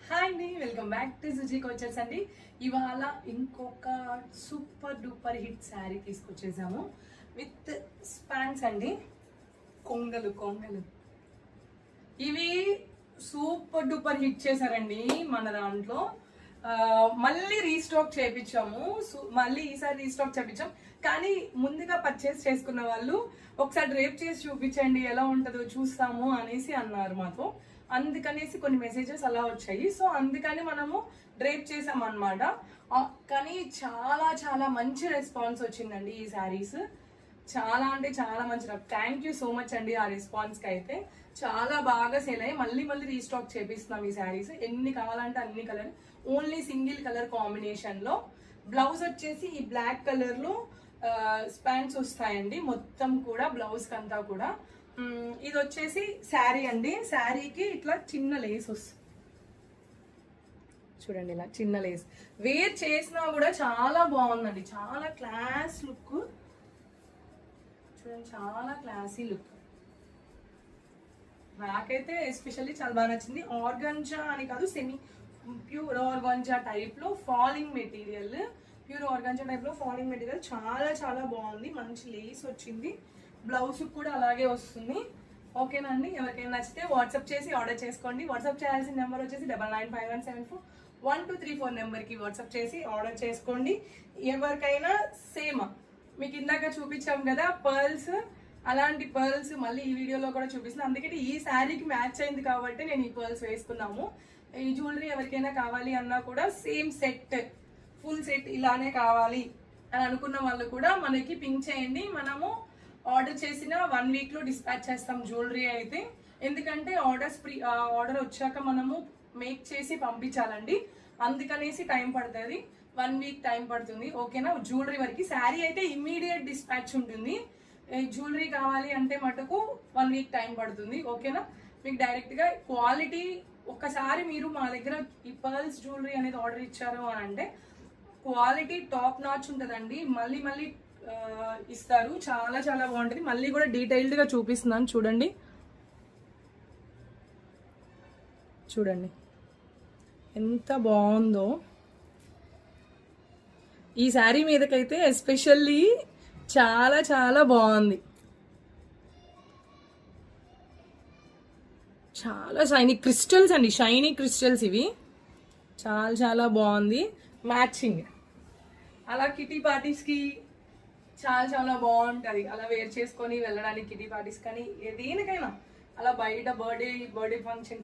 Hi అండి, welcome back to Suji couture's అండి. ఇవాళ ఇంకొక సూపర్ డూపర్ హిట్ శారీ తీసుకొచ్చేసాము విత్ స్పాన్స్ అండి. కొంగలు కొంగలు ఇవి సూపర్ డూపర్ హిట్ చేశారండి మన దాంట్లో. మళ్ళీ రీస్టాక్ చేయించాము, మళ్ళీ ఈసారి రీస్టాక్ చేయించాం. కానీ ముందుగా పర్చేస్ చేసుకున్న వాళ్ళు ఒకసారి డ్రేప్ చేసి చూపించండి ఎలా ఉంటుందో చూస్తాము అనేసి అన్నారు మాతో. అందుకనేసి కొన్ని మెసేజెస్ అలా వచ్చాయి. సో అందుకని మనము డ్రేప్ చేసాం అనమాట. కానీ చాలా చాలా మంచి రెస్పాన్స్ వచ్చిందండి ఈ శారీస్. చాలా అంటే చాలా మంచి. థ్యాంక్ యూ సో మచ్ అండి. ఆ రెస్పాన్స్కి అయితే చాలా బాగా సేల్ అయ్యి మళ్ళీ మళ్ళీ రీస్టాక్ చేపిస్తున్నాం ఈ శారీస్. ఎన్ని కావాలంటే అన్ని కలర్, ఓన్లీ సింగిల్ కలర్ కాంబినేషన్లో. బ్లౌజ్ వచ్చేసి ఈ బ్లాక్ కలర్లో స్పాన్స్ వస్తాయండి మొత్తం కూడా, బ్లౌజ్కి అంతా కూడా. ఇది వచ్చేసి శారీ అండి. శారీకి ఇట్లా చిన్న లేస్ వస్తుంది చూడండి, ఇలా చిన్న లేస్. వేర్ చేసినా కూడా చాలా బాగుందండి, చాలా క్లాస్ లుక్ చూడండి, చాలా క్లాసీ లుక్. నాకైతే ఎస్పెషల్లీ చాలా బాగా నచ్చింది. ఆర్గంజా అని కాదు, సెమీ ప్యూర్ ఆర్గంజా టైప్లో ఫాలింగ్ మెటీరియల్, ప్యూర్ ఆర్గంజా టైప్లో ఫాలింగ్ మెటీరియల్ చాలా చాలా బాగుంది. మంచి లేస్ వచ్చింది, బ్లౌజ్ కూడా అలాగే వస్తుంది. ఓకేనా అండి? ఎవరికైనా నచ్చితే వాట్సాప్ చేసి ఆర్డర్ చేసుకోండి. వాట్సాప్ చేయాల్సిన నెంబర్ వచ్చేసి 9951741234 నెంబర్కి వాట్సాప్ చేసి ఆర్డర్ చేసుకోండి. ఎవరికైనా సేమ్ మీకు ఇందాక చూపించాం కదా పర్ల్స్, అలాంటి పర్ల్స్ మళ్ళీ ఈ వీడియోలో కూడా చూపిస్తున్నాను. అందుకని ఈ శారీకి మ్యాచ్ అయింది కాబట్టి నేను ఈ పర్ల్స్ వేసుకున్నాము. ఈ జ్యువెలరీ ఎవరికైనా కావాలి అన్నా కూడా సేమ్ సెట్, ఫుల్ సెట్ ఇలానే కావాలి అని అనుకున్న వాళ్ళు కూడా మనకి పింక్ చేయండి. మనము ఆర్డర్ చేసిన 1 వీక్లో డిస్పాచ్ చేస్తాం జ్యువెలరీ అయితే. ఎందుకంటే ఆర్డర్ వచ్చాక మనము మేక్ చేసి పంపించాలండి, అందుకనేసి టైం పడుతుంది. 1 వీక్ టైం పడుతుంది. ఓకేనా? జ్యువెలరీ వరకు. శారీ అయితే ఇమ్మీడియట్ డిస్పాచ్ ఉంటుంది. జ్యువెలరీ కావాలి అంటే మటుకు 1 వీక్ టైం పడుతుంది. ఓకేనా? మీకు డైరెక్ట్గా క్వాలిటీ, ఒక్కసారి మీరు మా దగ్గర ఈ పర్ల్స్ జ్యువెలరీ అనేది ఆర్డర్ ఇచ్చారు అని అంటే క్వాలిటీ టాప్ నాచ్ ఉంటుందండి. మళ్ళీ మళ్ళీ ఇస్తారు, చాలా చాలా బాగుంటుంది. మళ్ళీ కూడా డీటెయిల్డ్గా చూపిస్తున్నాను చూడండి. చూడండి ఎంత బాగుందో ఈ శారీ మీదకైతే. ఎస్పెషల్లీ చాలా చాలా బాగుంది, చాలా షైనీ క్రిస్టల్స్ అండి, షైనీ క్రిస్టల్స్ ఇవి. చాలా చాలా బాగుంది మ్యాచింగ్. అలా కిటీ పార్టీస్కి చాలా చాలా బాగుంటుంది, అలా వేర్ చేసుకొని వెళ్ళడానికి కిటీ పార్టీస్ కానీ దేనికైనా. అలా బయట బర్త్డే ఫంక్షన్